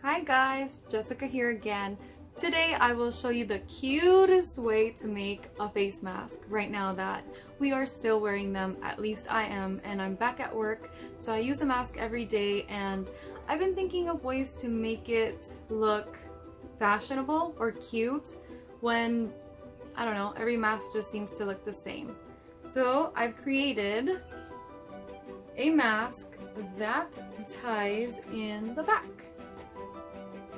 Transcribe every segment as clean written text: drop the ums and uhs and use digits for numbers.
Hi guys, Jessica here again. Today I will show you the cutest way to make a face mask right now that we are still wearing them. At least I am, and I'm back at work, so I use a mask every day, and I've been thinking of ways to make it look fashionable or cute when, I don't know, every mask just seems to look the same. So I've created a mask that ties in the back.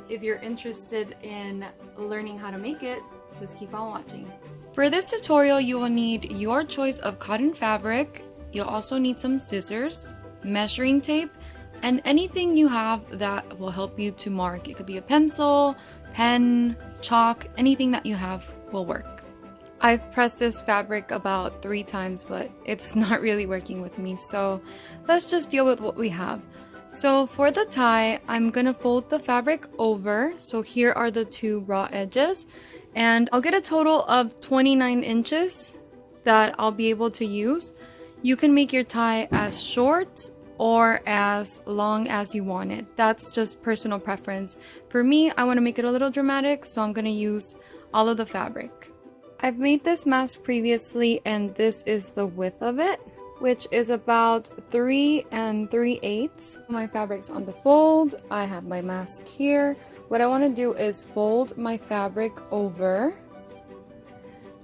If you're interested in learning how to make it, just keep on watching. For this tutorial, you will need your choice of cotton fabric. You'll also need some scissors, measuring tape, and anything you have that will help you to mark. It could be a pencil, pen, chalk, anything that you have will work. I've pressed this fabric about 3 times, but it's not really working with me, so let's just deal with what we have. So for the tie, I'm gonna fold the fabric over. So here are the 2 raw edges, and I'll get a total of 29 inches that I'll be able to use. You can make your tie as short or as long as you want it. That's just personal preference. For me, I want to make it a little dramatic, so I'm gonna use all of the fabric. I've made this mask previously, and this is the width of it, which is about 3 3/8. My fabric's on the fold. I have my mask here. What I want to do is fold my fabric over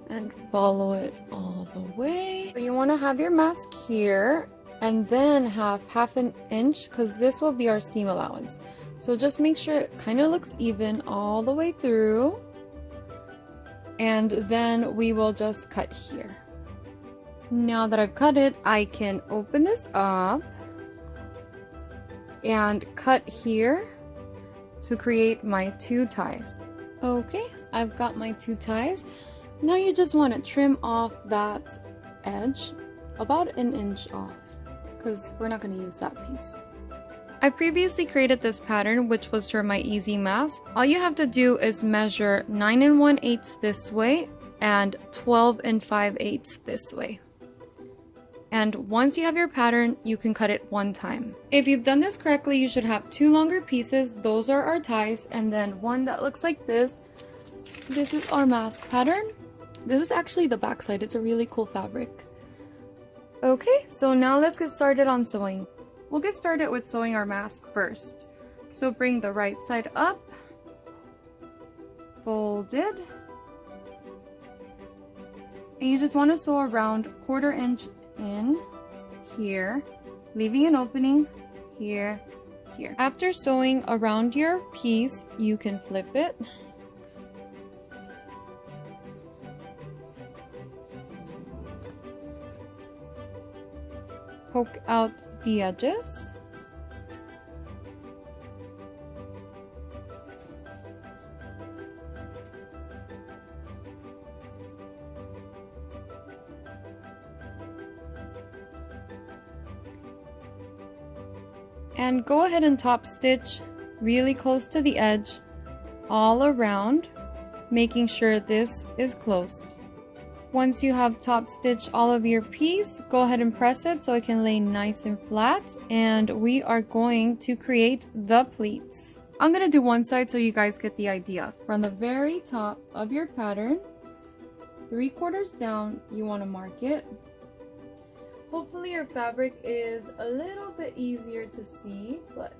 and follow it all the way. So you want to have your mask here and then have half an inch, because this will be our seam allowance. So just make sure it kind of looks even all the way through, and then we will just cut here. Now that I've cut it, I can open this up and cut here to create my 2 ties. Okay, I've got my 2 ties. Now you just want to trim off that edge about 1 inch off, because we're not going to use that piece. I previously created this pattern, which was for my easy mask. All you have to do is measure 9 1/8 this way and 12 5/8 this way. And once you have your pattern, you can cut it 1 time. If you've done this correctly, you should have 2 longer pieces. Those are our ties, and then one that looks like this. This is our mask pattern. This is actually the back side. It's a really cool fabric. Okay, so now let's get started on sewing. We'll get started with sewing our mask first. So bring the right side up, folded, and you just want to sew around 1/4 inch in here, leaving an opening here. After sewing around your piece, you can flip it. Poke out the edges. And go ahead and top stitch really close to the edge all around, making sure this is closed. Once you have top stitched all of your piece, go ahead and press it so it can lay nice and flat, and we are going to create the pleats. I'm gonna do one side so you guys get the idea. From the very top of your pattern, 3/4 down, you want to mark it. Hopefully your fabric is a little bit easier to see, but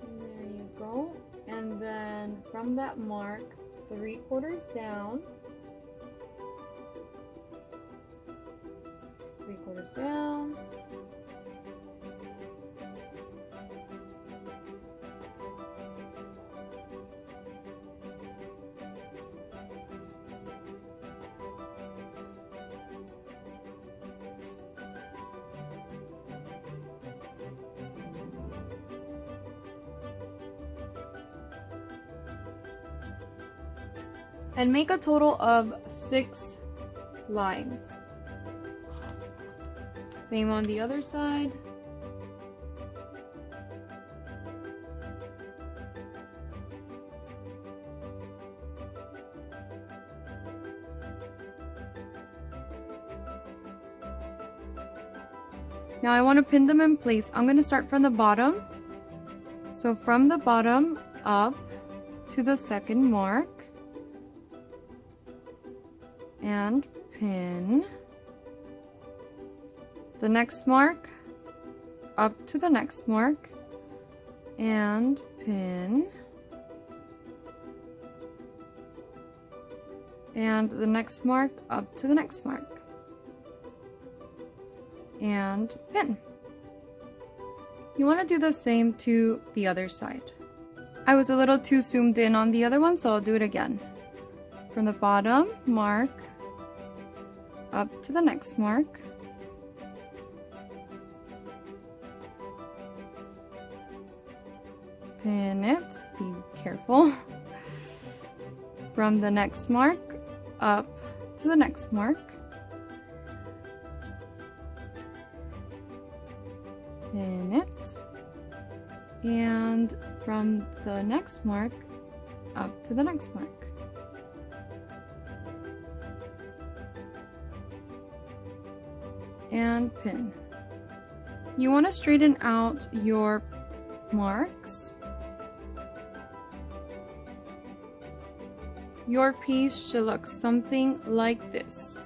there you go. And then from that mark, 3/4 down, 3/4 down, and make a total of 6 lines. Same on the other side. Now I want to pin them in place. I'm going to start from the bottom. So from the bottom up to the second mark and pin. The next mark up to the next mark and pin. And the next mark up to the next mark and pin. You want to do the same to the other side. I was a little too zoomed in on the other one, so I'll do it again. From the bottom mark up to the next mark. Pin it, be careful. From the next mark up to the next mark. Pin it. And from the next mark up to the next mark. And pin. You want to straighten out your marks. Your piece should look something like this.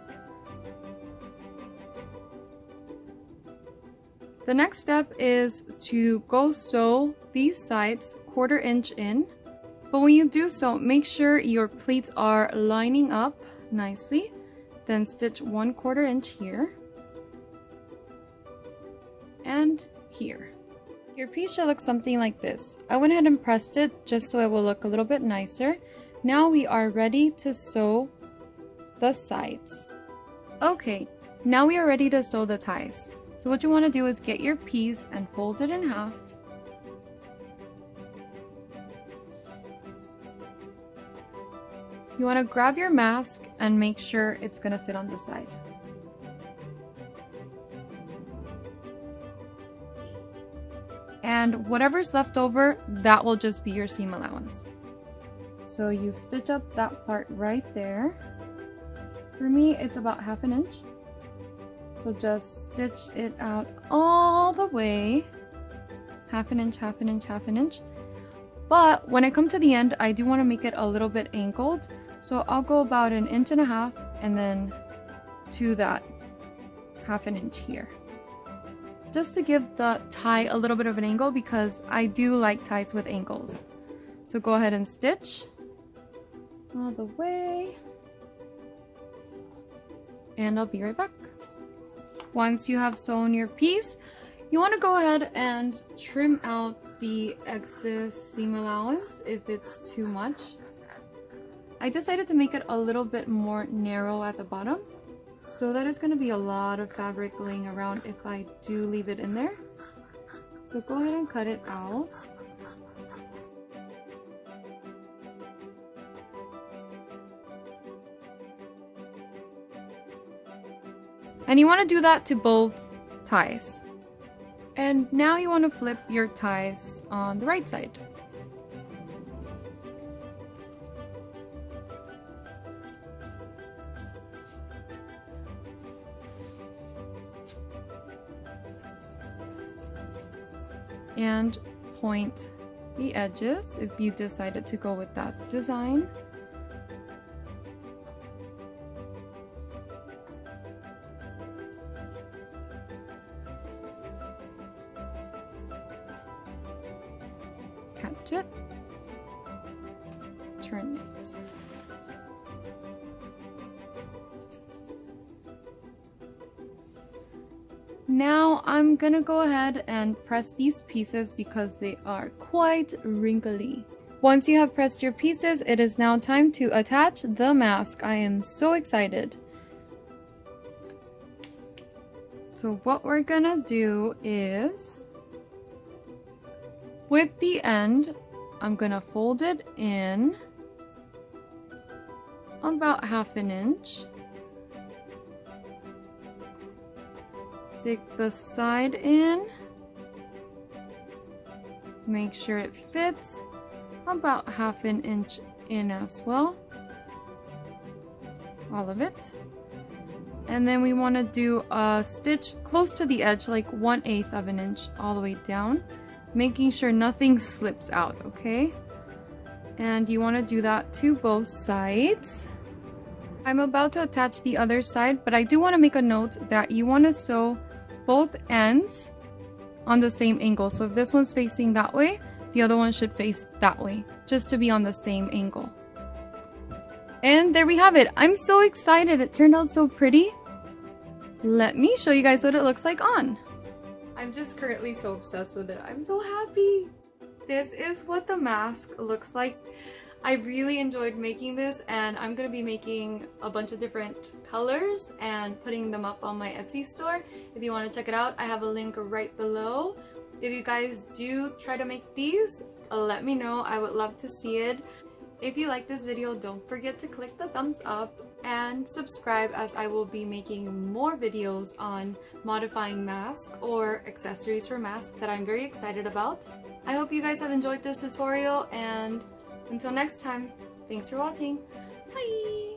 The next step is to go sew these sides 1/4 inch in, but when you do so, make sure your pleats are lining up nicely. Then stitch 1/4 inch here and here. Your piece should look something like this. I went ahead and pressed it just so it will look a little bit nicer. Now we are ready to sew the sides. Okay, now we are ready to sew the ties. So what you want to do is get your piece and fold it in half. You want to grab your mask and make sure it's going to fit on the side. And whatever's left over, that will just be your seam allowance. So you stitch up that part right there. For me, it's about 1/2 inch. So just stitch it out all the way. 1/2 inch, 1/2 inch, 1/2 inch. But when I come to the end, I do want to make it a little bit angled. So I'll go about 1.5 inches and then to that 1/2 inch here. Just to give the tie a little bit of an angle because I do like ties with angles. So go ahead and stitch all the way. And I'll be right back. Once you have sewn your piece, you want to go ahead and trim out the excess seam allowance if it's too much. I decided to make it a little bit more narrow at the bottom, so that is going to be a lot of fabric laying around if I do leave it in there. So go ahead and cut it out. And you want to do that to both ties. And now you want to flip your ties on the right side. And point the edges if you decided to go with that design. Catch it, turn it. Now I'm gonna go ahead and press these pieces because they are quite wrinkly. Once you have pressed your pieces, it is now time to attach the mask. I am so excited. So what we're gonna do is, with the end, I'm gonna fold it in about 1/2 inch. Stick the side in. Make sure it fits about 1/2 inch in as well. All of it. And then we want to do a stitch close to the edge, like 1/8 of an inch all the way down. making sure nothing slips out, okay? And you want to do that to both sides. I'm about to attach the other side, but I do want to make a note that you want to sew both ends on the same angle. So if this one's facing that way, the other one should face that way, just to be on the same angle. And there we have it. I'm so excited. It turned out so pretty. Let me show you guys what it looks like on. I'm just currently so obsessed with it. I'm so happy. This is what the mask looks like. I really enjoyed making this, and I'm going to be making a bunch of different colors and putting them up on my Etsy store. If you want to check it out, I have a link right below. If you guys do try to make these, let me know. I would love to see it. If you like this video, don't forget to click the thumbs up and subscribe, as I will be making more videos on modifying masks or accessories for masks that I'm very excited about. I hope you guys have enjoyed this tutorial, and until next time, thanks for watching. Bye!